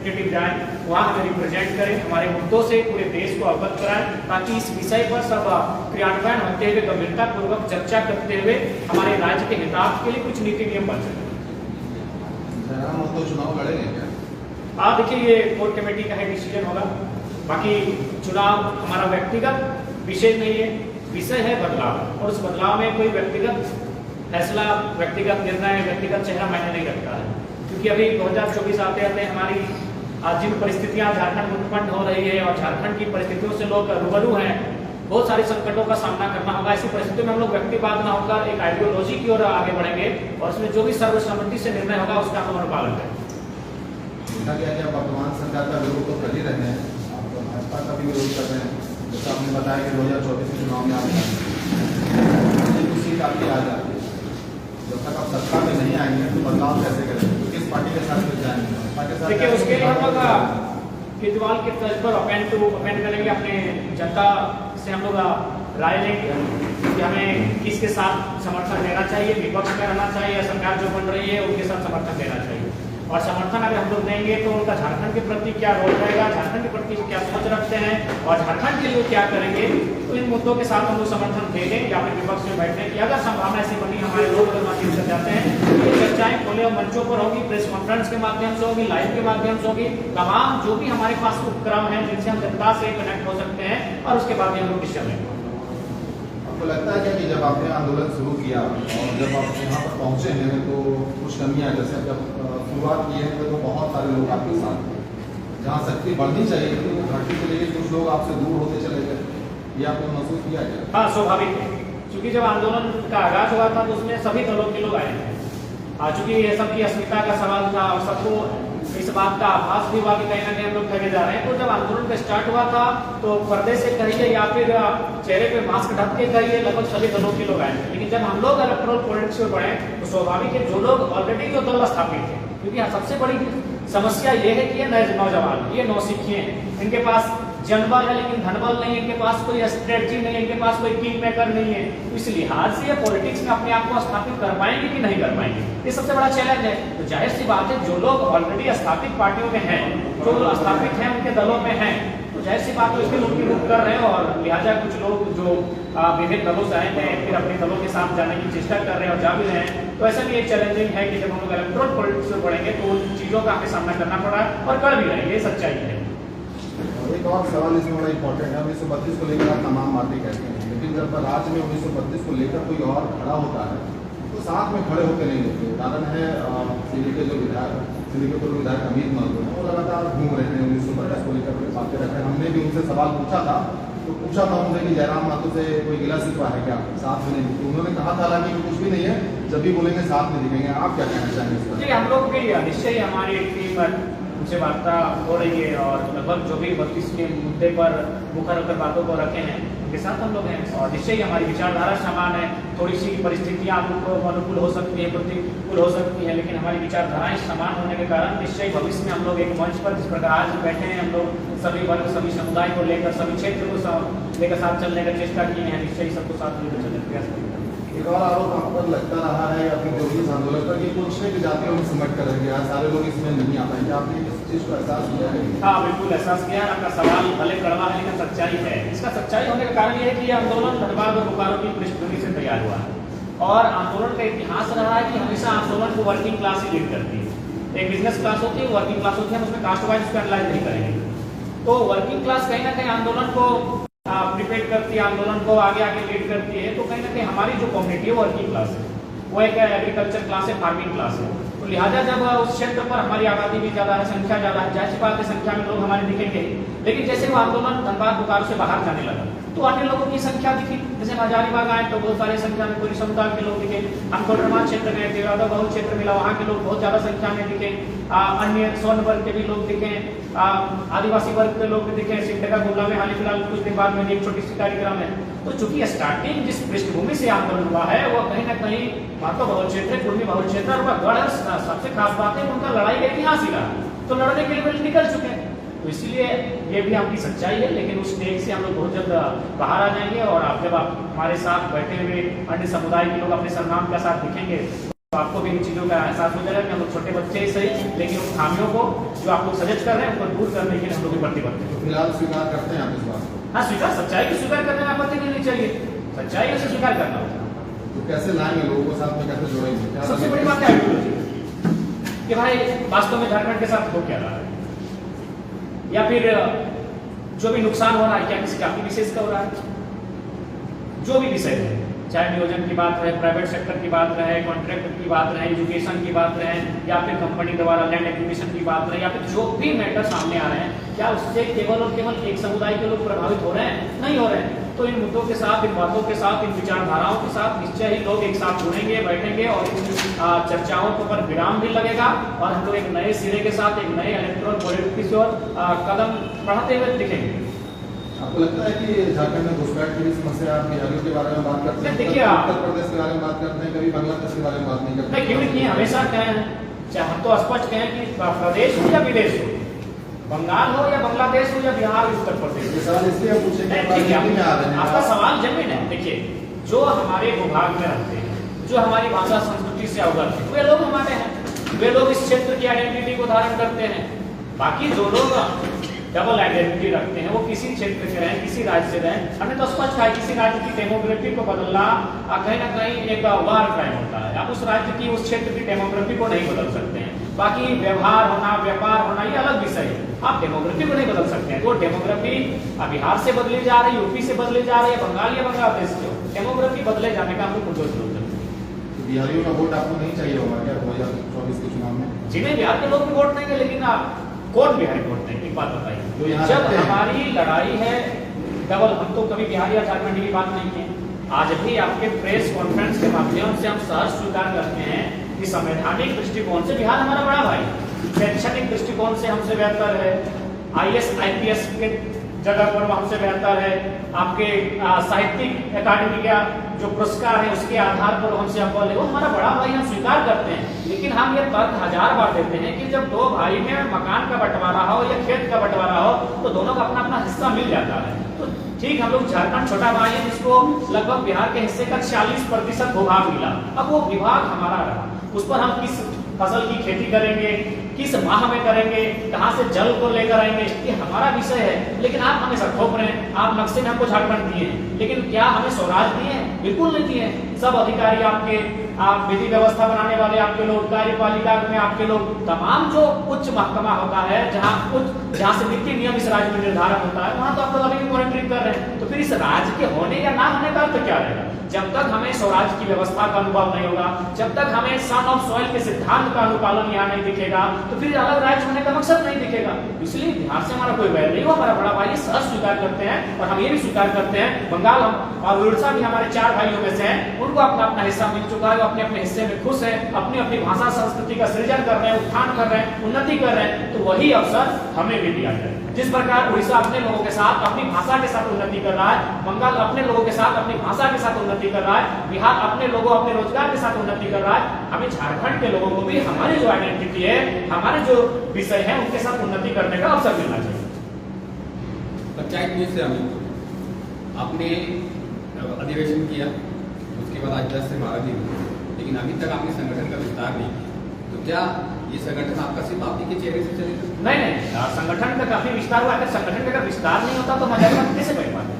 जाए, वहाँ हमें रिप्रेजेंट करें, हमारे मुद्दों से पूरे देश को अवगत कराएं, ताकि इस विषय पर सब क्रियान्वयन होते हुए गंभीरता पूर्वक चर्चा करते हुए हमारे राज्य के हितार्थ के लिए कुछ नीति नियम बन सके। तो चुनाव लड़ेंगे क्या? आप देखिए, ये कोर कमेटी का है डिसीजन होगा। बाकी चुनाव हमारा व्यक्तिगत विषय नहीं है, विषय है बदलाव, और उस बदलाव में कोई व्यक्तिगत फैसला, व्यक्तिगत निर्णय, व्यक्तिगत चेहरा मायने नहीं रखता है। क्योंकि अभी 2024 आते आते हमारी जिन परिस्थितियां झारखंड में उत्पन्न हो रही है और झारखंड की परिस्थितियों से लोग रूबरू हैं, बहुत सारे संकटों का सामना करना होगा। ऐसी परिस्थितियों में हम लोग व्यक्तिवाद न होकर एक आइडियोलॉजी की ओर आगे बढ़ेंगे और उसमें जो भी सर्वसम्मति से निर्णय होगा उसका हम अनुपालन करेंगे। वर्तमान सरकार का विरोध तो कर ही रहे हैं, आप भाजपा का भी विरोध कर रहे हैं। जैसा आपने बताया कि 2024 के चुनाव में आप कुछ सीट आपकी आ जाती है, जब तक आप सत्ता में नहीं आएंगे तो बदलाव कैसे करेंगे? तो किस पार्टी के साथ मिल जाएंगे? देखिए, उसके लिए हम लोग केजरीवाल के तर्ज पर अपेंड करेंगे, अपने जनता से हम लोग राय लेंगे कि हमें किसके साथ समर्थन देना चाहिए, विपक्ष में रहना चाहिए या सरकार जो बन रही है उनके साथ समर्थन देना चाहिए। और समर्थन अगर हम लोग देंगे तो उनका झारखंड के प्रति क्या रोल रहेगा, झारखंड के प्रति क्या सोच रखते हैं और झारखंड के लिए क्या करेंगे, तो इन मुद्दों के साथ हम लोग समर्थन देंगे या फिर विपक्ष में बैठने की अगर संभावना ऐसी बनी, हमारे लोग अगर माध्यम से जाते हैं, ये चर्चाएं खुले मंचों पर होगी, प्रेस कॉन्फ्रेंस के माध्यम से होगी, लाइव के माध्यम से होगी, तमाम जो भी हमारे पास उपक्रम है जिनसे हम जनता से कनेक्ट हो सकते हैं, और उसके बाद हम लोग डिसीजन लेंगे। आपको लगता है क्या कि जब आपने आंदोलन शुरू किया और जब आप यहाँ पर पहुँचे हैं तो कुछ कमियाँ, जैसे जब शुरुआत की है तो बहुत सारे लोग आपके साथ, जहाँ शक्ति बढ़नी चाहिए थी वो घाटी को लेकर कुछ लोग आपसे दूर होते चले गए, ये आपने महसूस किया क्या? हाँ, स्वाभाविक है, क्योंकि जब आंदोलन का आगाज हुआ था तो उसमें सभी दलों के लोग आए थे। चूंकि ये सबकी अस्मिता का सवाल था और सबको इस बात का आभास भी हुआ कि कहीं ना कहीं हम लोग ठगे जा रहे हैं, तो जब आंदोलन का स्टार्ट हुआ था तो पर्दे से कहिए या फिर चेहरे पे मास्क ढक के कहिए, लगभग सभी दलों के लोग आए थे। लेकिन जब हम लोग इलेक्टोरल पॉलिटिक्स में बढ़े तो स्वाभाविक है, जो लोग ऑलरेडी जो दल स्थापित थे, क्योंकि सबसे बड़ी समस्या ये है कि ये नए नौजवान, ये नौसिखिए हैं, इनके पास जनबल है लेकिन धनबल नहीं है, इनके पास कोई स्ट्रेटजी नहीं है, इनके पास कोई किंग मेकर नहीं है। तो इस लिहाज से ये पॉलिटिक्स में अपने आप को स्थापित कर पाएंगे कि नहीं कर पाएंगे, ये सबसे बड़ा चैलेंज है। तो जाहिर सी बात है, जो लोग ऑलरेडी स्थापित पार्टियों में हैं, जो स्थापित हैं उनके दलों में हैं, तो जाहिर सी बात है उसके उनकी रुख कर रहे हैं, और लिहाजा कुछ लोग जो विभिन्न दलों से आए हैं फिर अपने दलों के साथ जाने की चेष्टा कर रहे हैं और जा भी रहे हैं। तो ऐसा भी एक चैलेंजिंग है कि जब हम लोग इलेक्टोरल पॉलिटिक्स में बढ़ेंगे तो उन चीजों का हमें सामना करना पड़ा है और कर भी रहे हैं, ये सच्चाई है। एक और सवाल इसमें बड़ा इंपॉर्टेंट है, 1932 को लेकर आप तमाम बातें कहते हैं, लेकिन जब राज्य में 1932 को लेकर कोई और खड़ा होता है तो साथ में खड़े होकर नहीं होते। कारण है दिल्ली के जो विधायक, दिल्ली के पूर्व विधायक अमित महतो हैं, वो लगातार घूम रहे हैं 1932 को लेकर बातें रख रहे हैं। हमने भी उनसे सवाल पूछा था उनसे कि जयराम महतो से कोई गिला शिकवा है क्या, साथ में नहीं, तो उन्होंने कहा था हालांकि कुछ भी नहीं है, जब भी बोलेंगे साथ में दिखेंगे। आप क्या कहना चाहेंगे? जी, हम लोग भी निश्चय हमारी टीम पर उनसे वार्ता हो रही है और लगभग जो भी 32 के मुद्दे पर मुखर होकर बातों को रखे हैं उनके साथ हम लोग हैं, और निश्चय ही हमारी विचारधारा समान है। थोड़ी सी परिस्थितियां अनुकूल हो सकती है, प्रतिकूल हो सकती है, लेकिन हमारी विचारधाराएं समान होने के कारण निश्चय भविष्य में हम लोग एक मंच पर जिस प्रकार आज बैठे हैं, हम लोग सभी वर्ग, सभी समुदाय को लेकर, सभी क्षेत्र को लेकर साथ चलने का चेष्टा किए हैं, निश्चय सबको साथ लेकर चलने का प्रयास करेंगे। एक और आरोप आप पर लगता रहा है अपनी जो आंदोलन पर कि कुछ जातियों में सिमट कर रह गया, सारे लोग इसमें नहीं आ पाएंगे, आपने इस चीज को एहसास किया है? हाँ, बिल्कुल एहसास किया। आपका सवाल भले कड़वा है लेकिन सच्चाई है। इसका सच्चाई होने का कारण यह है कि यह आंदोलन धनबाद और बोकारो की पृष्ठभूमि से तैयार हुआ है, और आंदोलन का इतिहास रहा है कि हमेशा आंदोलन को वर्किंग क्लास ही लीड करती है। एक बिजनेस क्लास होती है, वर्किंग क्लास होती है, हम उसमें कास्ट वाइज उसको एनालाइज नहीं करेंगे। तो वर्किंग क्लास कहीं ना कहीं आंदोलन को प्रिपेयर करती है, आंदोलन को आगे आगे लीड करती है। तो कहीं ना कहीं हमारी जो कम्युनिटी है वर्किंग क्लास है, वो एक एग्रीकल्चर क्लास है, फार्मिंग क्लास है। तो लिहाजा जब उस क्षेत्र पर हमारी आबादी भी ज़्यादा है, संख्या ज़्यादा है, जाहिर सी बात है संख्या में लोग हमारे दिखेंगे। लेकिन जैसे वो आंदोलन धनबाद बोकारो से बाहर जाने लगा तो अन्य लोगों की संख्या दिखी। जैसे हजारीबाग आए तो बहुत सारी संख्या में पूरी समुदाय के लोग दिखे। हम कोडरमा क्षेत्र गए, देवरादा बहुल क्षेत्र मिला, वहाँ के लोग बहुत ज़्यादा संख्या में दिखे। अन्य स्वर्ण वर्ग के भी लोग दिखे, आदिवासी वर्ग के लोग भी दिखे। सिमडेगा गुमला में हाल ही फिलहाल कुछ दिन बाद में एक छोटी सी कार्यक्रम है। तो चूंकि स्टार्टिंग जिस पृष्ठभूमि से आंदोलन हुआ है वो कहीं ना कहीं महत्व बहुल क्षेत्र, कुर्मी बहुल क्षेत्र, और गढ़ सबसे खास बात है उनका लड़ाई का इतिहास ही रहा, तो लड़ने के लिए निकल चुके हैं। तो इसलिए ये भी आपकी सच्चाई है, लेकिन उस स्टेज से हम लोग बहुत जल्द बाहर आ जाएंगे, और आप जब आप हमारे साथ बैठे हुए अन्य समुदाय के लोग अपने सरनाम के साथ दिखेंगे तो आपको भी इन चीज़ों का एहसास हो जाएगा कि हम लोग छोटे बच्चे ही सही, लेकिन उन खामियों को जो आप लोग सजेस्ट कर रहे हैं उनको दूर करने के लिए हम लोग भी प्रतिबद्ध हैं। तो फिलहाल स्वीकार करते हैं आप इस बात को? हाँ, स्वीकार, सच्चाई को स्वीकार करने में आपत्ति नहीं चाहिए, सच्चाई से स्वीकार करना होगा। तो कैसे लाएंगे लोगों को साथ में, कैसे जोड़ेंगे? क्या सबसे बड़ी बात है आइडियोलॉजी कि भाई वास्तव में झारखंड के साथ हो क्या रहा है, या फिर जो भी नुकसान हो रहा है क्या किसी जाति विशेष का हो रहा है। जो भी विषय है, चाहे नियोजन की बात रहे, प्राइवेट सेक्टर की बात रहे, कॉन्ट्रैक्ट की बात रहे, एजुकेशन की बात रहे, या फिर कंपनी द्वारा लैंड एक्विजिशन की बात रहे, या फिर जो भी मैटर सामने आ रहे हैं, क्या उससे केवल और केवल एक समुदाय के लोग प्रभावित हो रहे हैं? नहीं हो रहे हैं। तो इन मुद्दों के साथ, इन बातों के साथ, इन विचारधाराओं के साथ निश्चय ही लोग एक साथ जुड़ेंगे, बैठेंगे और इन चर्चाओं के ऊपर विराम भी लगेगा और हम लोग एक नए सिरे के साथ, एक नए इलेक्ट्रल पॉलिटिक्स की ओर कदम बढ़ाते हुए दिखेंगे। आपको लगता है कि झारखंड में घुसपैठ की भी समस्या, आप बिहारियों के बारे में बात करते हैं, देखिए उत्तर प्रदेश के बारे में बात करते हैं, कभी बांग्लादेश के बारे में बात नहीं करते? नहीं, क्यों नहीं, हमेशा कहें, चाहे हम तो स्पष्ट कहें कि प्रदेश हो या विदेश हो, बंगाल हो या बांग्लादेश हो या बिहार, उत्तर प्रदेश। ये सवाल इसलिए पूछेंगे, आपका सवाल जमीन है। देखिए, जो हमारे भूभाग में रहते हैं, जो हमारी भाषा संस्कृति से अवगत है, वे लोग हमारे हैं, वे लोग इस क्षेत्र की आइडेंटिटी को धारण करते हैं। बाकी जो लोग डबल आइडेंटिटी रखते हैं, वो किसी क्षेत्र के रहें, किसी राज्य से रहें, हमने तो स्पष्ट कहा किसी राज्य की डेमोग्राफी को बदलना कहीं ना कहीं एक वार क्राइम होता है। आप उस राज्य की, उस क्षेत्र की डेमोग्राफी को नहीं बदल सकते हैं। बाकी व्यवहार होना, व्यापार होना, ये अलग विषय है, आप डेमोग्राफी को नहीं बदल सकते हैं। तो डेमोग्राफी बिहार से बदली जा रही, यूपी से बदली जा रही है, बंगाल या बांग्लादेश से, डेमोग्राफी बदले जाने का हमको कोई जरूरत नहीं। बिहारियों का वोट आपको नहीं चाहिए होगा क्या 2024 के चुनाव में? जिन्हें बिहार के लोग भी वोट देंगे, लेकिन कौन बिहारी वोट देंगे, एक बात बताइए। जब हमारी लड़ाई है डबल, हम तो कभी बिहार या झारखंड की बात नहीं है। आज भी आपके प्रेस कॉन्फ्रेंस के माध्यम से हम सहर्ष स्वीकार करते हैं कि संवैधानिक दृष्टिकोण से बिहार हमारा बड़ा भाई, शैक्षणिक दृष्टिकोण से हमसे बेहतर है, IAS IPS के जगह पर वो हमसे बेहतर है, आपके साहित्यिक अकादमी का जो पुरस्कार है उसके आधार पर हमसे अव्वल है, वो हमारा बड़ा भाई, हम स्वीकार करते हैं। लेकिन हम ये तर्क 1000 बार देते हैं कि जब दो भाई में मकान का बंटवारा हो या खेत का बंटवारा हो तो दोनों का अपना अपना हिस्सा मिल जाता है। तो ठीक, हम लोग झारखंड छोटा भाई है जिसको लगभग बिहार के हिस्से का 40% भूभाग मिला, अब वो विभाग हमारा रहा, उस पर हम किस फसल की खेती करेंगे, किस माह में करेंगे, कहां से जल को लेकर आएंगे, ये हमारा विषय है। लेकिन आप हमें थोप रहे हैं, आप नक्शे में हमको झारखंड दिए हैं, लेकिन क्या हमें स्वराज दिए हैं? बिल्कुल नहीं दिए। सब अधिकारी आपके, आप विधि व्यवस्था बनाने वाले आपके लोग, कार्यपालिका में आपके लोग, तमाम जो उच्च महकमा होता है, जहाँ से नीति नियम इस राज्य में निर्धारण होता है, वहां तो आप लोग अभी भी मॉनिटरिंग कर रहे हैं। तो फिर इस राज्य के होने या ना होने का अर्थ क्या रहेगा? जब तक हमें स्वराज की व्यवस्था का अनुभव नहीं होगा, जब तक हमें सन ऑफ सॉइल के सिद्धांत का अनुपालन यहाँ नहीं दिखेगा, तो फिर अलग राज्य होने का मकसद नहीं दिखेगा। इसलिए बिहार से हमारा कोई वैर नहीं हो, हमारा बड़ा भाई सहज स्वीकार करते हैं। और हम ये भी स्वीकार करते हैं, बंगाल और उड़ीसा भी हमारे 4 भाइयों में से हैं, उनको अपना अपना हिस्सा मिल चुका है, वो अपने अपने हिस्से में खुश है, अपनी अपनी भाषा संस्कृति का सृजन कर रहे हैं, उत्थान कर रहे हैं, उन्नति कर रहे हैं। तो वही अवसर हमें भी दिया जाए। जिस प्रकार उड़ीसा अपने लोगों के साथ अपनी भाषा के साथ उन्नति कर रहा है, बंगाल अपने लोगों के साथ अपनी भाषा के साथ उन्नति कर रहा है, बिहार अपने लोगों अपने रोजगार के साथ उन्नति कर रहा है, हमें झारखंड के लोगों को भी हमारी जो आइडेंटिटी है, हमारे जो विषय है, उनके साथ उन्नति करने का अवसर मिलना चाहिए। पंचायत न्यूज से अमित, आपने अधिवेशन किया, उसके बाद आज 10 से 12 दिन, लेकिन अभी तक आपने संगठन का विस्तार नहीं किया, तो क्या ये संगठन आपका सिर्फ आप ही के चेहरे से चलेगा? नहीं, संगठन का काफी विस्तार हुआ। अगर संगठन का विस्तार नहीं होता तो हजारीबाग कैसे बैठ पाते?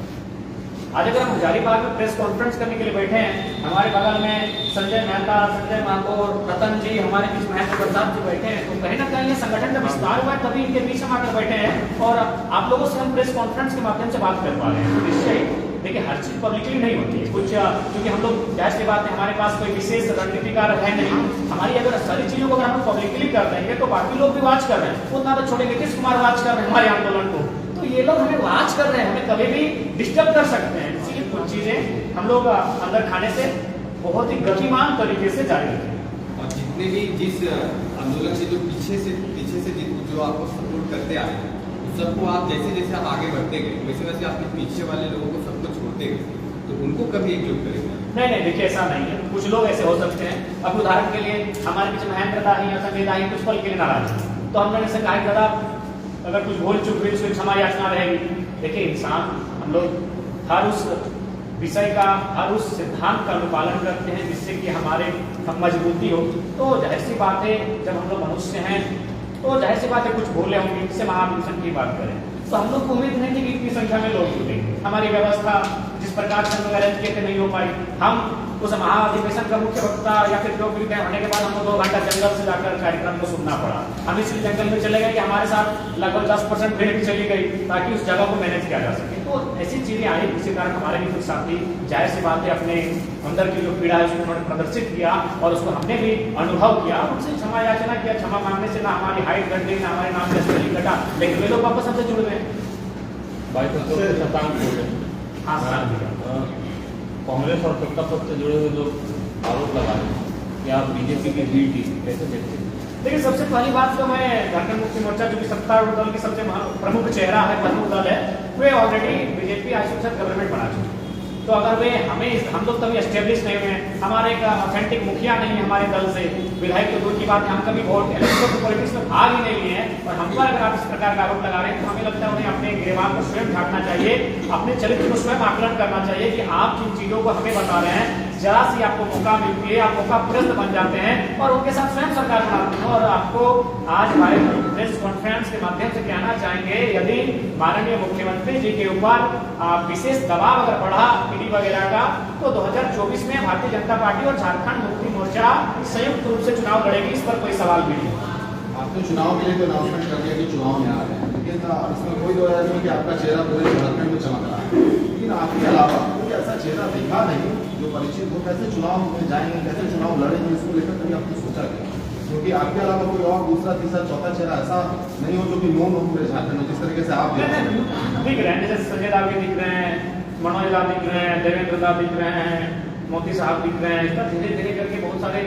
आज अगर हम हजारीबाग में प्रेस कॉन्फ्रेंस करने के लिए बैठे हैं, हमारे बगल में संजय मेहता, संजय महातो, रतन जी, हमारे बीच महेंद्र प्रसाद जी बैठे हैं, तो कहीं ना कहीं ये संगठन का विस्तार हुआ है, तभी इनके बीच हम आकर बैठे हैं और आप लोगों से हम प्रेस कॉन्फ्रेंस के माध्यम से बात कर पा रहे हैं। तो निश्चय देखिए, हर चीज पब्लिकली नहीं होती है, कुछ क्योंकि हम लोग जाहिर सी बात है, हमारे पास कोई विशेष रणनीतिकार है नहीं। हमारी अगर सारी चीजों को अगर हम पब्लिकली कर देंगे तो बाकी लोग भी वॉच कर रहे हैं, उतना तो छोटे नीतीश कुमार वॉच कर रहे हैं हमारे आंदोलन को, तो ये लोग हमें वॉच कर रहे हैं, हमें कभी भी डिस्टर्ब कर सकते हैं। इसीलिए कुछ चीजें हम लोग अंदर खाने से बहुत ही गतिमान तरीके से जारी रखें। और जितने भी जिस आंदोलन से जो पीछे से जो आपको सपोर्ट करते आए हैं, सबको आप जैसे जैसे आप आगे बढ़ते गए, वैसे वैसे आपके पीछे वाले लोगों को सबको छोड़ते गए, तो उनको कभी एकजुट करेंगे? नहीं, देखिए ऐसा नहीं है। कुछ लोग ऐसे हो सकते हैं, अब उदाहरण के लिए हमारे बीच महेंद्र दाही या संजय दाही कुछ पल के लिए नाराज है, तो हम लोगों से कहा दादा अगर कुछ भूल चूक हुई उसकी क्षमा याचना रहेगी। देखिए इंसान, हम लोग हर उस विषय का, हर उस सिद्धांत का अनुपालन करते हैं जिससे कि हमारे मजबूती हो। तो जाहिर सी बात है, जब हम लोग मनुष्य हैं तो जाहिर सी बात है कुछ भूले होंगे। इससे महाभिषण की बात करें तो हम लोग को उम्मीद नहीं थी कि इतनी संख्या में लोग जुटेंगे। हमारी व्यवस्था जिस प्रकार से हम लोग अरेंज किए थे नहीं हो पाई। हम उस महाधिवेशन का मुख्य वक्ता या फिर जो भी होने के बाद हमको 2 घंटा जंगल से जाकर कार्यक्रम को सुनना पड़ा। हम इसलिए जंगल में चले गए कि हमारे साथ लगभग 10% भीड़ भी चली गई ताकि उस जगह को मैनेज किया जा सके। तो ऐसी चीजें आई, इसी कारण हमारे भी कुछ साथी जाहिर सी बात है अपने अंदर की जो पीड़ा है उसको उन्होंने प्रदर्शित किया और उसको हमने भी अनुभव किया। उनसे क्षमा याचना किया। क्षमा मांगने से ना हमारी हाइट घट गई, ना हमारे नाम से स्पेलिंग घटा, लेकिन वे लोग वापस हमसे जुड़ गए। कांग्रेस और सत्ता पक्ष से जुड़े हुए लोग आरोप लगा रहे हैं कि आप बीजेपी की बी टीम कैसे देखते हैं? देखिए, सबसे पहली बात तो मैं झारखंड मुक्ति मोर्चा जो कि सत्तारूढ़ दल की सबसे प्रमुख चेहरा है, प्रमुख दल है, वे ऑलरेडी बीजेपी आइसोलेशन गवर्नमेंट बना चुके हैं। तो अगर वे हम लोग कभी एस्टेब्लिश नहीं हुए, हमारे एक ऑथेंटिक मुखिया नहीं है हमारे दल से, विधायक तो दूर की बात है, हम कभी वोट इलेक्शन पॉलिटिक्स में भाग ही नहीं लिए हैं और हम पर अगर आप इस प्रकार का आरोप लगा रहे हैं तो हमें लगता है उन्हें अपने गिरबान को स्वयं ढांकना चाहिए, अपने चरित्र को स्वयं आकलन करना चाहिए कि आप जिन चीजों को हमें बता रहे हैं, जरा सी आपको मौका मिलती है, आप मौका प्रस्त बन जाते हैं और उनके साथ स्वयं सरकार बनाते हैं। और आपको आज हमारे प्रेस कॉन्फ्रेंस के माध्यम से कहना चाहेंगे, यदि माननीय मुख्यमंत्री जी के ऊपर विशेष दबाव अगर बढ़ा ईडी वगैरह का, तो 2024 में भारतीय जनता पार्टी और झारखंड मुक्ति मोर्चा संयुक्त रूप से चुनाव लड़ेगी। इस पर कोई सवाल भी नहीं। आपने चुनाव के लिए तो अनाउंसमेंट कर दिया कि चुनाव में आ रहे हैं, लेकिन इसमें कोई दो राय नहीं कि आपका चेहरा पूरे झारखंड में चमक रहा है। लेकिन आपके अलावा कोई ऐसा चेहरा देखा नहीं जो परिचित हो, कैसे चुनाव में जाएंगे, कैसे चुनाव लड़ेंगे, इसको लेकर कभी आपने सोचा क्या? क्योंकि आपके अलावा कोई और दूसरा तीसरा चौथा चेहरा ऐसा नहीं हो जो कि नोन हो पूरे झारखंड में, जिस तरीके से आप दिख रहे हैं, जैसे संजय राव दिख रहे हैं, मनोज दा दिख रहे हैं, देवेंद्र दा दिख रहे हैं, मोदी साहब दिख रहे हैं। इस तरह धीरे धीरे करके बहुत सारे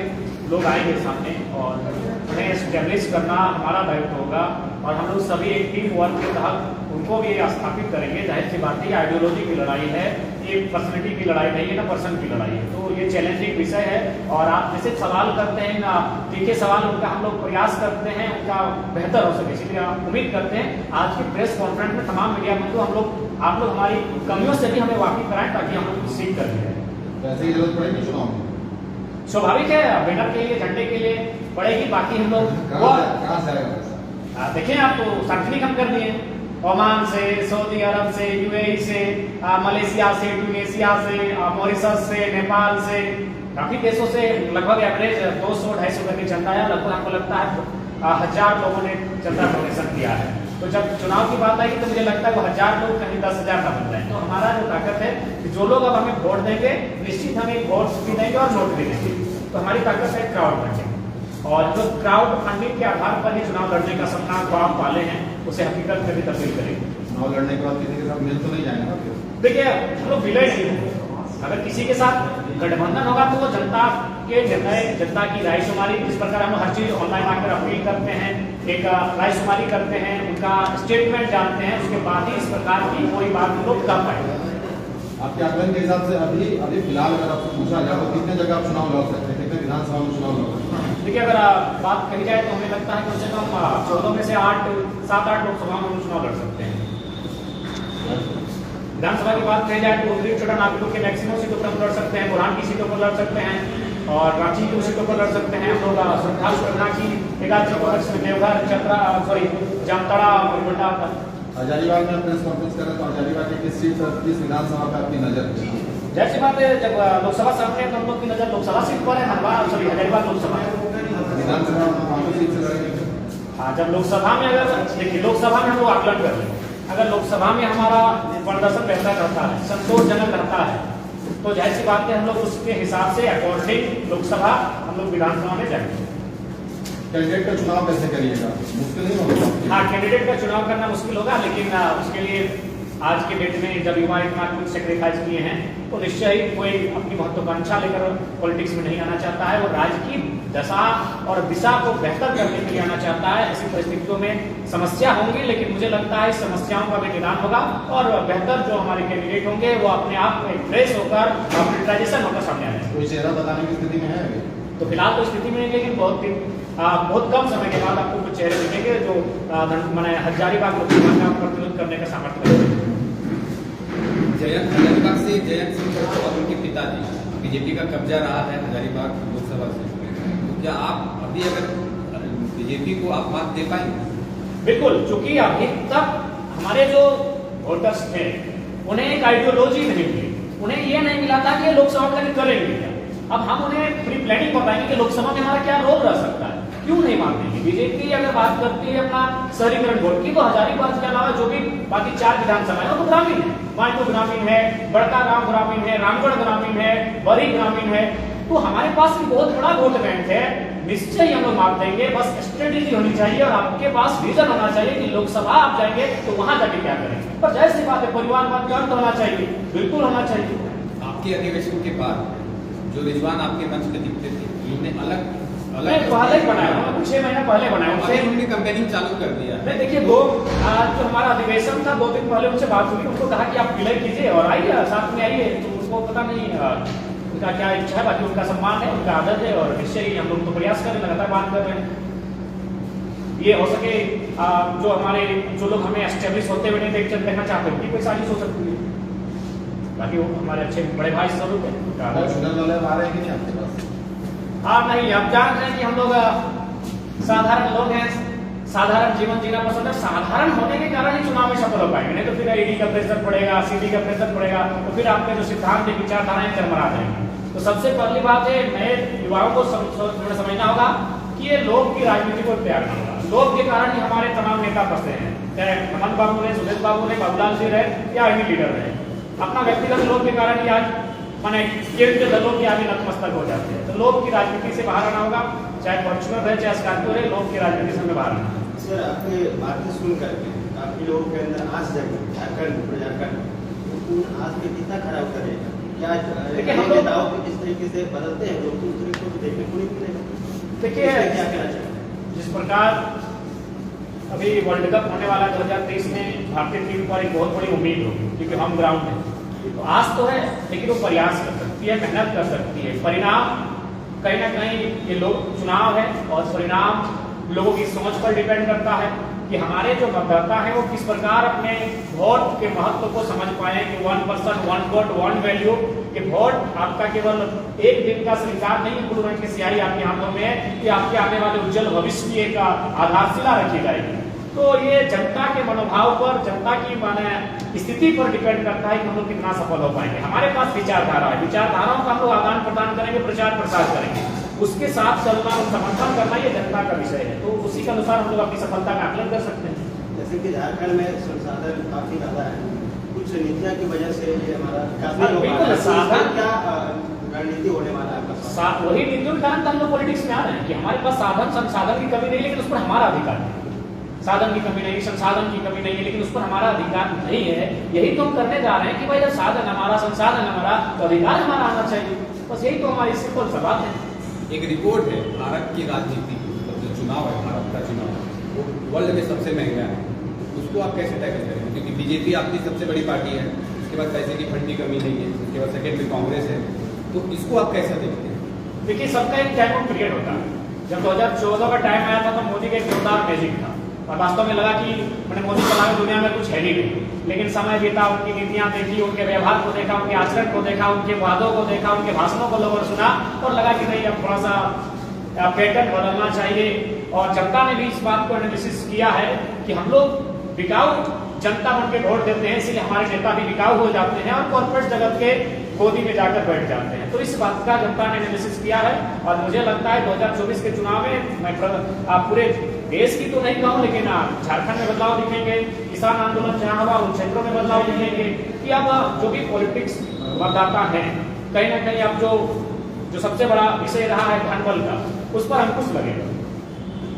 लोग आएंगे सामने और उन्हें एस्टैब्लिश करना हमारा दायित्व होगा और हम लोग सभी एक टीम वर्क के तहत उनको भी स्थापित करेंगे। जाहिर सी बात है, आइडियोलॉजी की लड़ाई है, ये पर्सनैलिटी की लड़ाई नहीं है, ना पर्सन की लड़ाई है। तो ये चैलेंजिंग विषय है और आप जैसे सवाल करते हैं ना, तीखे सवाल उनका हम लोग प्रयास करते हैं उनका बेहतर हो सके, इसलिए आप उम्मीद करते हैं आज की प्रेस कॉन्फ्रेंस में तमाम मीडिया बंधु आप लोग हमारी कमियों से भी हमें वाकिफ कराएं ताकि हम लोग सीख कर लें। ऐसे ही जरूरत पड़ेगी चुनाव में, स्वाभाविक है, बैनर के लिए, झंडे के लिए पड़ेगी। बाकी हम लोग कहाँ से आएगा? देखिए, आप तो सार्वजनिक हम कर दिए, ओमान से, सऊदी अरब से, यूएई से, मलेशिया से, ट्यूनेशिया से, मॉरिशस से, नेपाल से, काफी देशों से लगभग एवरेज 200-250 करके चंदा है। लगभग हमको लगता है 1000 लोगों ने चंदा डोनेशन किया है। तो जब चुनाव की बात आएगी तो मुझे लगता है वो 1000 लोग कहीं 10,000 का बन जाए। तो हमारा जो ताकत है कि जो लोग अब हमें वोट देंगे, निश्चित हमें वोट भी देंगे और नोट भी देंगे। तो हमारी ताकत है क्राउड फंडिंग और जो क्राउड फंडिंग के आधार पर ही चुनाव लड़ने का सपना ख्वाब पाले हैं उसे हकीकत में भी तब्दील करेंगे। चुनाव लड़ने के बाद किसी के साथ मिल तो नहीं जाएंगे ना? देखिए, हम लोग विलय नहीं होंगे। अगर किसी के साथ गठबंधन होगा तो वो जनता के निर्णय, जनता की रायशुमारी, जिस प्रकार हम हर चीज ऑनलाइन आकर अपील करते हैं, एक रायशुमारी करते हैं, उनका स्टेटमेंट जानते हैं, उसके बाद ही इस प्रकार की कोई बात हम लोग कर पाएंगे। आपके आकलन के हिसाब से अभी फिलहाल अगर आपसे पूछा जाए तो कितने जगह आप चुनाव लड़ सकते हैं, कितने विधानसभा में चुनाव लड़ सकते हैं? देखिए, अगर बात करी जाए तो हमें लगता है कम से कम 14 में से 7-8 लोकसभा में हम चुनाव लड़ सकते हैं। विधानसभा की बात कही जाए तो उत्तरी चुनाव नागपुर के मैक्सिमम सीटों पर हम लड़ सकते हैं, बुरहान की सीटों पर लड़ सकते हैं और रांची की सीटों पर लड़ सकते हैं। हम लोग श्रद्धा की एकाध सीटों, देवघर, चतरा, जामताड़ा और गोंडा। हजारीबाग में प्रेस कॉन्फ्रेंस कर रहे तो हजारीबाग की किस सीट और किस विधानसभा पर आपकी नजर है? जैसी बात है, जब लोकसभा सामने है तो हम लोग की नजर लोकसभा सीट पर है, हजारीबाग लोकसभा। विधानसभा में कौन सी सीट से लड़ेंगे? हाँ, जब लोकसभा में अगर देखिए, लोकसभा में हम लोग आकलन कर लें, अगर लोकसभा में हमारा प्रदर्शन बेहतर रहता है, संतोषजनक रहता है, तो जाहिर सी बात है हम लोग उसके हिसाब से अकॉर्डिंग लोकसभा हम लोग विधानसभा में जाएंगे। कैंडिडेट का चुनाव कैसे करिएगा? मुश्किल नहीं होगा? हाँ, कैंडिडेट का चुनाव करना मुश्किल होगा, लेकिन उसके लिए आज के डेट में जब युवा इतना कुछ सेक्रीफाइस किए हैं तो निश्चय ही कोई अपनी महत्वाकांक्षा लेकर पॉलिटिक्स में नहीं आना चाहता है, वो राज्य की दशा और दिशा को बेहतर करने के लिए आना चाहता है। ऐसी परिस्थितियों में समस्या होंगी, लेकिन मुझे लगता है इस समस्याओं का भी निदान होगा और बेहतर जो हमारे कैंडिडेट होंगे वो अपने आप में फ्रेश होकर ट्रेडिशन होकर सामने आ जाएंगे। कोई चेहरा बताने की स्थिति में है अभी? तो फिलहाल तो स्थिति में नहीं, लेकिन बहुत कम समय के बाद आपको कुछ चेहरे दिखेंगे जो मैंने हजारीबाग लोकसभा का प्रतिनिधित्व करने का सामर्थ्य रखते हैं। जयंत हजारीबाग से जयंत सिंह और उनके पिताजी बीजेपी का कब्जा रहा है हजारीबाग लोकसभा से, तो क्या आप अभी अगर बीजेपी को आप मात दे पाएंगे? बिल्कुल, क्योंकि अभी तक हमारे जो वोटर्स थे उन्हें एक आइडियोलॉजी नहीं मिली, उन्हें ये नहीं मिला था कि ये लोकसभा में करेंगे क्या। अब हम उन्हें प्री प्लानिंग बताएंगे कि लोकसभा में हमारा क्या रोल रह सकता है, क्यों नहीं मानते। बीजेपी अगर बात करती है अपना शहरीकरण बोर्ड की, तो हजारीबाग के अलावा जो भी बाकी 4 विधानसभा है वो ग्रामीण है। मानपुर ग्रामीण है, बड़का गांव ग्रामीण है, रामगढ़ ग्रामीण है, बरी ग्रामीण है, तो हमारे पास भी बहुत बड़ा वोट बैंक है। निश्चय हम लोग माप देंगे, बस स्ट्रेटेजी होनी चाहिए और आपके पास विजन होना चाहिए कि लोकसभा आप जाएंगे तो वहां जाके क्या करेंगे। पर जाहिर सी बात है, परिवारवाद का अर्थ होना चाहिए, बिल्कुल होना चाहिए। आपके अधिवेशन के बाद जो रिजवान आपके मंच पे दिखते थे, उन्होंने अलग पहले ही बनाया, 6 महीना पहले बनाया, उन्होंने कैंपेनिंग चालू कर दिया। नहीं देखिए, जो हमारा अधिवेशन था 2 दिन पहले उनसे बात हुई, उनको कहा कि आप विलय कीजिए और आइए, साथ में आइए। तो उनको पता नहीं उनका क्या इच्छा है, बाकी उनका सम्मान है, उनका आदत है और निश्चय ही हम लोग तो प्रयास कर रहे हैं, लगातार बात कर रहे हैं। ये हो सके जो हमारे जो लोग हमें एस्टेब्लिश होते हुए नहीं देखना चाहते उनकी कोई साजिश हो सकती है, बाकी वो हमारे अच्छे बड़े भाई स्वरूप है। नहीं, आप जान रहे हैं कि हम लोग साधारण लोग हैं, साधारण जीवन जीना पसंद है। साधारण होने के कारण ही चुनाव में सफल हो पाएंगे, नहीं तो फिर ईडी का प्रेशर पड़ेगा, सीडी का प्रेशर पड़ेगा, तो फिर आपके जो सिद्धांत विचारधाराएं चरमरा जाएंगे। तो सबसे पहली बात है, नए युवाओं को समझना होगा कि ये लोग की राजनीति को त्यागना होगा। लोग के कारण ही हमारे तमाम नेता फंसे हैं, चाहे हेमंत बाबू रहे, सुरेश बाबू रहे, बाबूलाल जी रहे या अन्य लीडर रहे। अपना व्यक्तिगत लोग के कारण ही आज माने केंद्रीय दलों के आगे नतमस्तक हो जाते हैं। तो लोग की राजनीति से बाहर आना होगा, चाहे फॉर्चुनर रहे चाहे स्कॉर्पियो रहे, लोग की राजनीति से बाहर आना। सर, आपके बातें सुन करके आपके लोगों के अंदर आस जगी, झारखंड आज के कितना खड़ा उतरेगा? क्या देखिए हम नेताओं को किस तरीके से बदलते हैं लोग, दूसरे को देखने को नहीं मिलेगा। देखिए क्या कहना चाहिए? जिस प्रकार अभी वर्ल्ड कप होने वाला 2023 में भारतीय टीम पर एक बहुत बड़ी उम्मीद होगी, क्योंकि हम ग्राउंड है, तो आज तो है, लेकिन वो प्रयास कर सकती है, मेहनत कर सकती है। परिणाम कहीं ना कहीं ये लोग चुनाव है और परिणाम लोगों की सोच पर डिपेंड करता है कि हमारे जो मतदाता है वो किस प्रकार अपने वोट के महत्व को समझ पाए कि 1 पर्सन 1 वोट 1 वैल्यू। कि वोट आपका केवल एक दिन का श्रृंगार नहीं है, ब्लू रंग की स्याही आपके हाथों में है, कि आपके आने वाले उज्जवल भविष्य की एक आधारशिला रखी जाएगी। तो ये जनता के मनोभाव पर, जनता की माने स्थिति पर डिपेंड करता है कि हम लोग कितना सफल हो पाएंगे। हमारे पास विचारधारा है, विचारधाराओं का हम लोग आदान प्रदान करेंगे, प्रचार प्रसार करेंगे, उसके साथ चलना और समर्थन करना ये जनता का विषय है। तो उसी के अनुसार हम लोग अपनी सफलता का आकलन कर सकते हैं। जैसे कि झारखंड में संसाधन काफी ज्यादा है, कुछ नीतियां की वजह से ये हमारा काफी साधन क्या रणनीति होने वाला है? वही नीतियों के कारण हम लोग पॉलिटिक्स में आ रहे हैं कि हमारे पास साधन संसाधन की कमी नहीं, लेकिन उस पर हमारा अधिकार है। साधन की कमी नहीं, संसाधन की कमी नहीं है, लेकिन उस पर हमारा अधिकार नहीं है। यही तो हम करने जा रहे हैं कि भाई जब साधन हमारा, संसाधन हमारा, तो अधिकार हमारा आना चाहिए। बस यही तो हमारी सिंपल सी बात है। एक रिपोर्ट है भारत की राजनीति, जो चुनाव है, भारत का चुनाव वो वर्ल्ड में सबसे महंगा है, उसको आप कैसे टैकल करेंगे? क्योंकि बीजेपी आपकी सबसे बड़ी पार्टी है, उसके बाद पैसे की फंड की कमी नहीं है, उसके बाद सेकेंड में कांग्रेस है, तो इसको आप कैसे देखते हैं? देखिए, सबका एक टाइम ऑफ पीरियड होता है। जब 2014 का टाइम आया था तो मोदी का एक जोरदार मैजिक था और वास्तव में लगा कि मैंने मोदी चला के दुनिया में कुछ है ही नहीं। लेकिन समय बीता, उनकी नीतियां देखी, उनके व्यवहार को देखा, उनके आचरण को देखा, उनके वादों को देखा, उनके भाषणों को लोगों ने सुना और लगा कि नहीं, अब थोड़ा सा पैटर्न बदलना चाहिए। और जनता ने भी इस बात को एनालिसिस किया है कि हम लोग बिकाऊ जनता बन के वोट देते हैं, इसलिए हमारे नेता भी बिकाऊ हो जाते हैं और कॉर्पोरेट जगत के गोदी में जाकर बैठ जाते हैं। तो इस बात का जनता ने एनालिसिस किया है और मुझे लगता है 2024 के चुनाव में मैं पूरे देश की तो नहीं कहूँ, लेकिन झारखंड में बदलाव दिखेंगे, किसान आंदोलन जहाँ हुआ उन क्षेत्रों में बदलाव दिखेंगे कि अब जो भी पॉलिटिक्स मतदाता है, कहीं ना कहीं अब जो सबसे बड़ा विषय रहा है धनबल का, उस पर अंकुश लगेगा।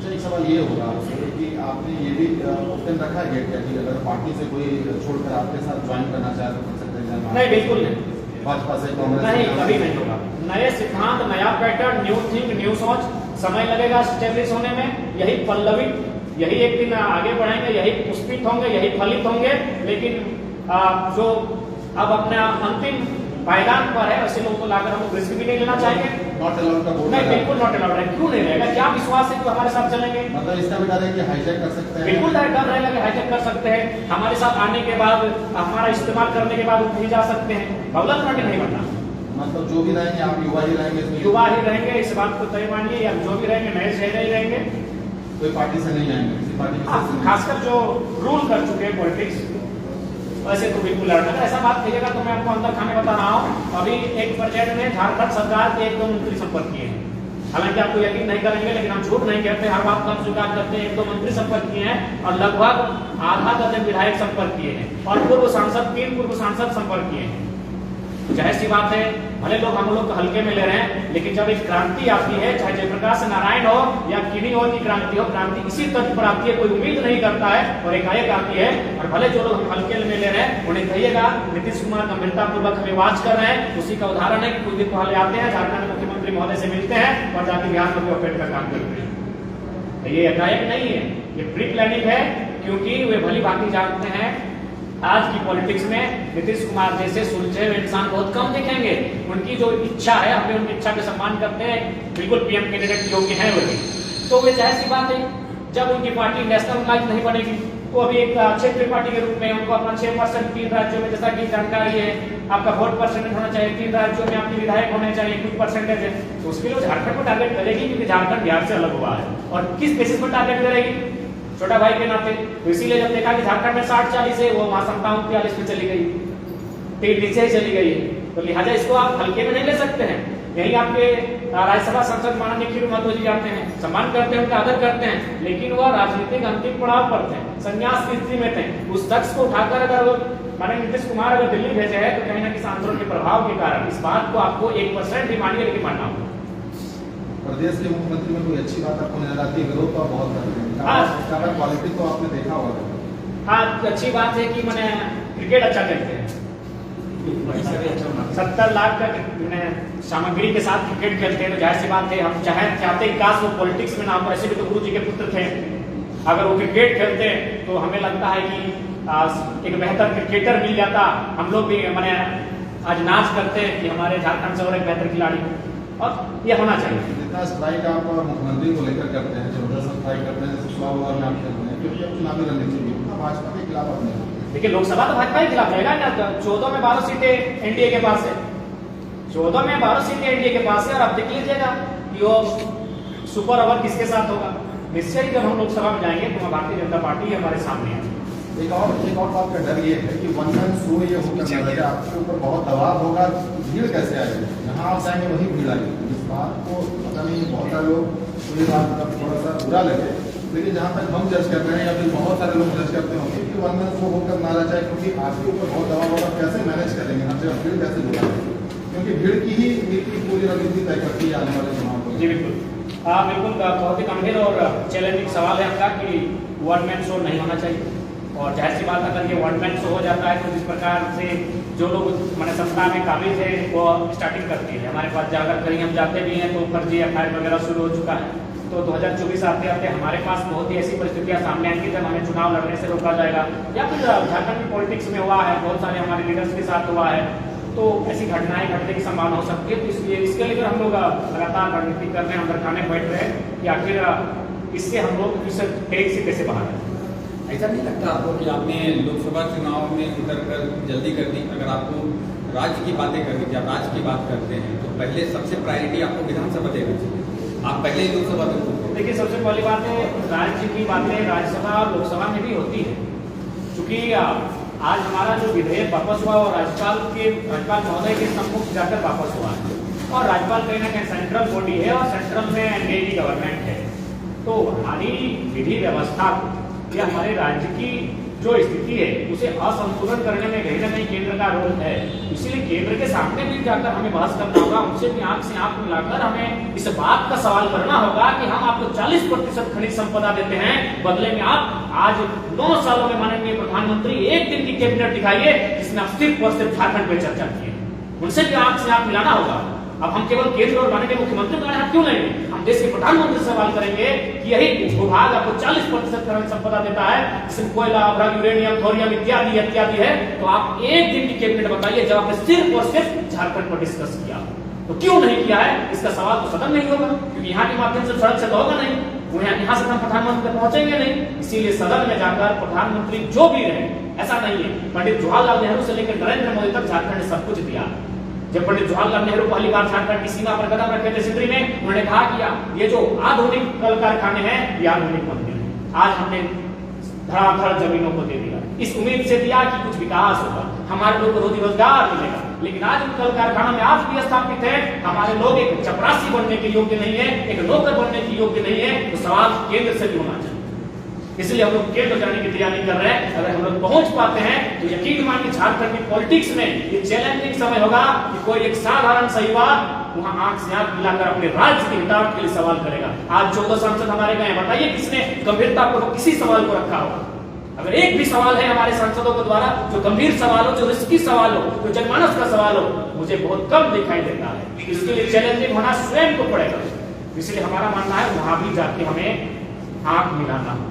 एक सवाल ये होगा कि आपने ये भी ओपन रखा है कि अगर पार्टी से कोई छोड़कर आपके साथ ज्वाइन करना चाहे तो कर सकते हैं? नहीं, बिल्कुल नहीं। भाजपा से, कांग्रेस नहीं, कभी नहीं होगा। नए सिद्धांत, नया पैटर्न, न्यू थिंक, न्यू सोच, समय लगेगा स्टेब्लिश होने में। यही पल्लवी, यही एक दिन आगे बढ़ेंगे, यही पुष्पित होंगे, यही फलित होंगे। लेकिन जो अब अपना अंतिम पायदान पर है, ऐसे लोगों को लाकर हम रिस्क भी नहीं लेना चाहेंगे नॉट अलाउड का बोर्ड नहीं, बिल्कुल नॉट अलाउड है। क्यों नहीं रहेगा? क्या विश्वास है कि हमारे साथ चलेंगे? मतलब इसका भी डर है कि हाईजैक कर सकते हैं। बिल्कुल डर रहेगा कि हाईजैक कर सकते हैं, हमारे साथ आने के बाद, हमारा इस्तेमाल करने के बाद वो कहीं जा सकते हैं। बाबूलाल मरांडी नहीं बनना। मतलब जो भी रहेंगे आप युवा ही रहेंगे इसमें? युवा ही रहेंगे, इस बात को तय मानिए। या जो भी रहेंगे नए चेहरे ही रहेंगे, कोई पार्टी से नहीं आएंगे, किसी पार्टी में से नहीं। खासकर जो रूल कर चुके हैं पॉलिटिक्स, वैसे तो बिल्कुल लड़ना। अगर ऐसा बात कहिएगा तो मैं आपको अंदर खाने बता रहा हूँ, अभी एक प्रोजेक्ट में झारखंड सरकार के 1-2 मंत्री संपर्क किए हैं। हालांकि आपको यकीन नहीं करेंगे, लेकिन हम झूठ नहीं कहते, हर बात को हम स्वीकार करते हैं। 1-2 मंत्री संपर्क किए हैं और लगभग आधा दर्जन विधायक संपर्क किए हैं और पूर्व सांसद 3 पूर्व सांसद संपर्क किए हैं। जाहिर सी बात है, भले लोग हम लोग हल्के में ले रहे हैं, लेकिन जब एक क्रांति आती है, चाहे जयप्रकाश नारायण हो या किन्हीं और की क्रांति हो, क्रांति इसी तर्ज पर आती है, कोई उम्मीद नहीं करता है और एकाएक आती है। और भले जो लोग हम हल्के में ले रहे हैं, उन्हें कहिएगा नीतीश कुमार गंभीरतापूर्वक हमें वाच कर रहे हैं। उसी का उदाहरण है कि कुछ दिन पहले आते हैं, झारखंड मुख्यमंत्री महोदय से मिलते हैं और जाके बिहार में ऑपरेट का काम करते हैं। ये एकाएक नहीं है, ये प्री प्लानिंग है, क्योंकि वे भली भांति जानते हैं आज की पॉलिटिक्स में नीतीश कुमार जैसे सुलझे हुए इंसान बहुत कम दिखेंगे। उनकी जो इच्छा है, हमें उनकी इच्छा का सम्मान करते हैं, बिल्कुल पीएम कैंडिडेट योग्य हैं वही। तो वे जाहिर सी बात है, जब उनकी पार्टी नेशनल नहीं बनेगी तो अभी एक क्षेत्रीय पार्टी के रूप में उनको अपना 6% 3 राज्यों में, जैसा कि जानकारी है, आपका वोट परसेंटेज होना चाहिए, 3 राज्यों में आपके विधायक होने चाहिए, कुछ परसेंटेज है, तो उसके लिए झारखंड को टारगेट करेगी, क्योंकि झारखंड बिहार से अलग हुआ है। और किस बेसिस पर टारगेट करेगी? छोटा भाई के नाते। तो इसीलिए जब देखा कि झारखंड में 60-40 है, वो वहां 57-43 में चली गई, 3 नीचे ही चली गई है। तो लिहाजा इसको आप हल्के में नहीं ले सकते हैं। यही आपके राज्यसभा सांसद माननीय खीरू महतो जी जाते हैं, सम्मान करते हैं, उनका आदर करते हैं, लेकिन वह राजनीतिक अंतिम पड़ाव पर थे, संन्यास की स्थिति में थे। उस शख्स को उठाकर अगर माननीय नीतीश कुमार अगर दिल्ली भेजे हैं, तो कहीं ना किसी आंदोलन के प्रभाव के कारण इस बात को आपको 1% भी मानिए, लेकिन मानना होगा। प्रदेश के मुख्यमंत्री में कोई अच्छी बात आपको नजर आती है? विरोध तो आप बहुत करते हैं, क्वालिटी तो आपने देखा होगा। हाँ, अच्छी बात है कि मैंने क्रिकेट अच्छा खेलते हैं, 70 लाख का सामग्री के साथ क्रिकेट खेलते हैं। तो जाहिर सी बात है, हम चाहते काश वो पॉलिटिक्स में ना हो। ऐसे भी तो गुरु जी के पुत्र थे, अगर वो क्रिकेट खेलते तो हमें लगता है कि एक बेहतर क्रिकेटर मिल जाता। हम लोग भी मैंने आज नाच करते हैं कि हमारे झारखंड से और एक बेहतर खिलाड़ी, और ये होना चाहिए। जितना स्ट्राइक आप मुख्यमंत्री को लेकर करते हैं, जबरदस्त स्ट्राइक करते हैं, जैसे चुनाव में आप खेलते हैं, क्योंकि अब चुनावी रणनीति भी उतना भाजपा के खिलाफ आप नहीं। देखिए, लोकसभा तो भाजपा के खिलाफ रहेगा ना। 14 में 12 सीटें एनडीए के पास है, 14 में 12 सीटें एनडीए के पास है। और अब देख लीजिएगा कि वो सुपर ओवर किसके साथ होगा। निश्चय ही जब हम लोकसभा में जाएंगे तो भारतीय जनता पार्टी हमारे सामने है। एक और बात का डर ये है कि वन मैन शो ये होकर आपके ऊपर बहुत दबाव होगा, भीड़ कैसे आएगी? जहाँ आप जाएंगे वही भीड़ आएगी। इस बात को पता नहीं, बहुत सारे लोग तो ये बात थोड़ा सा बुरा लगे, लेकिन जहाँ तक हम जज कर रहे हैं या फिर बहुत सारे लोग जज करते होंगे कि वन मैन शो होकर ना रह जाए, क्योंकि आपके ऊपर बहुत दबाव होगा। कैसे मैनेज करेंगे हर जगह भीड़ कैसे जुड़ाएंगे? क्योंकि भीड़ की ही नीति पूरी रणनीति तय करती है आने वाले चुनाव को। जी बिल्कुल, बिल्कुल बहुत ही गंभीर और चैलेंजिंग सवाल है आपका कि वन मैन शो नहीं होना चाहिए। और जाहिर सी बात, अगर ये वन मैन शो हो जाता है तो जिस प्रकार से जो लोग मैंने सत्ता में काबिज है वो स्टार्टिंग करती है। हमारे पास जाकर कहीं हम जाते भी हैं तो फर्जी एफआईआर वगैरह शुरू हो चुका है। तो 2024 आते आते हमारे पास बहुत ही ऐसी परिस्थितियां सामने आएंगी जब हमें चुनाव लड़ने से रोका जाएगा, या फिर झारखंड की पॉलिटिक्स में हुआ है, बहुत सारे हमारे लीडर्स के साथ हुआ है, तो ऐसी घटनाएं घटने की संभावना हो सकती है। तो इसलिए इसके लिए हम लोग लगातार रणनीति कर रहे हैं, अंदर खाने बैठ रहे हैं कि आखिर इससे हम लोग इस ट्रेक से कैसे बाहर आए। ऐसा नहीं लगता आपको कि आपने लोकसभा चुनाव में उतर कर जल्दी कर दी? अगर आपको राज्य की बातें करनी थी, आप राज्य की बात करते हैं, तो पहले सबसे प्रायोरिटी आपको विधानसभा देना चाहिए। आप पहले ही लोकसभा में। देखिए, सबसे पहली बात है, राज्य की बातें राज्यसभा और लोकसभा में भी होती है। क्योंकि आज हमारा जो विधेयक वापस हुआ और राज्यपाल महोदय के सम्मुख जाकर वापस हुआ है, और राज्यपाल कहीं ना कहीं सेंट्रल बॉडी है और सेंट्रल में एनडीए गवर्नमेंट है। तो हमारी विधि व्यवस्था या हमारे राज्य की जो स्थिति है उसे असंतुलन करने में कहीं ना कहीं केंद्र का रोल है। इसीलिए केंद्र के सामने भी जाकर हमें बहस करना होगा, उनसे भी आंख से आंख मिलाकर हमें इस बात का सवाल करना होगा कि हम आपको 40% खनिज संपदा देते हैं, बदले में आप आज 9 सालों में माननीय प्रधानमंत्री एक दिन की कैबिनेट दिखाइए जिसने अब सिर्फ झारखंड पर चर्चा की है। उनसे भी आंख से आंख मिलाना होगा। अब हम केवल केंद्र और माननीय मुख्यमंत्री का हाथ क्यों लेंगे? हम देश के प्रधानमंत्री से सवाल करेंगे कि यही विभाग आपको 40% खनिज संपदा देता है, जिसमें कोयला, अवराग, यूरेनियम, थोरियम इत्यादि इत्यादि है, तो आप एक दिन की कैबिनेट बताइए जब आपने सिर्फ और सिर्फ झारखंड पर डिस्कस किया। तो क्यों नहीं किया है, इसका सवाल तो सदन में ही होगा, क्योंकि यहाँ के माध्यम से सड़क से तो होगा नहीं, वो यहाँ से हम प्रधानमंत्री तक पहुंचेंगे नहीं। इसीलिए सदन में जाकर प्रधानमंत्री जो भी रहे, ऐसा नहीं है, पंडित जवाहरलाल नेहरू से लेकर नरेंद्र मोदी तक झारखंड ने सब कुछ दिया। जब पंडित जवाहरलाल नेहरू पहली बार झारखंड की सीमा पर कदम रखे थे सिंदरी में, उन्होंने कहा कि ये जो आधुनिक कल कारखाने हैं ये आधुनिक बन गए। आज हमने धड़ाधड़ जमीनों को दे दिया, इस उम्मीद से दिया कि कुछ विकास होगा, हमारे लोग को रोजी रोजगार मिलेगा। लेकिन आज उन कल कारखानों में आज भी स्थापित है, हमारे लोग एक चपरासी बनने के योग्य नहीं है, एक नौकर बनने के योग्य नहीं है। तो सवाल केंद्र से भी होना चाहिए। इसलिए हम लोग केंद्र जाने की तैयारी कर रहे हैं। अगर हम लोग पहुंच पाते हैं तो यकीन मानिए झारखंड की पॉलिटिक्स में ये चैलेंजिंग समय होगा कि कोई एक साधारण सा युवा वहां आंख से आंख मिलाकर अपने राज्य के हितार्थ के लिए सवाल करेगा। आज 14 सांसद हमारे गए, बताइए किसने गंभीरतापूर्वक किसी सवाल को रखा होगा? अगर एक भी सवाल है हमारे सांसदों के द्वारा जो गंभीर सवाल हो, जो रिस्की सवाल हो, जो जनमानस का सवाल हो, मुझे बहुत कम दिखाई देता है। इसके लिए चैलेंजिंग होना स्वयं को पड़ेगा। इसलिए हमारा मानना है वहां भी जाके हमें आंख मिलाना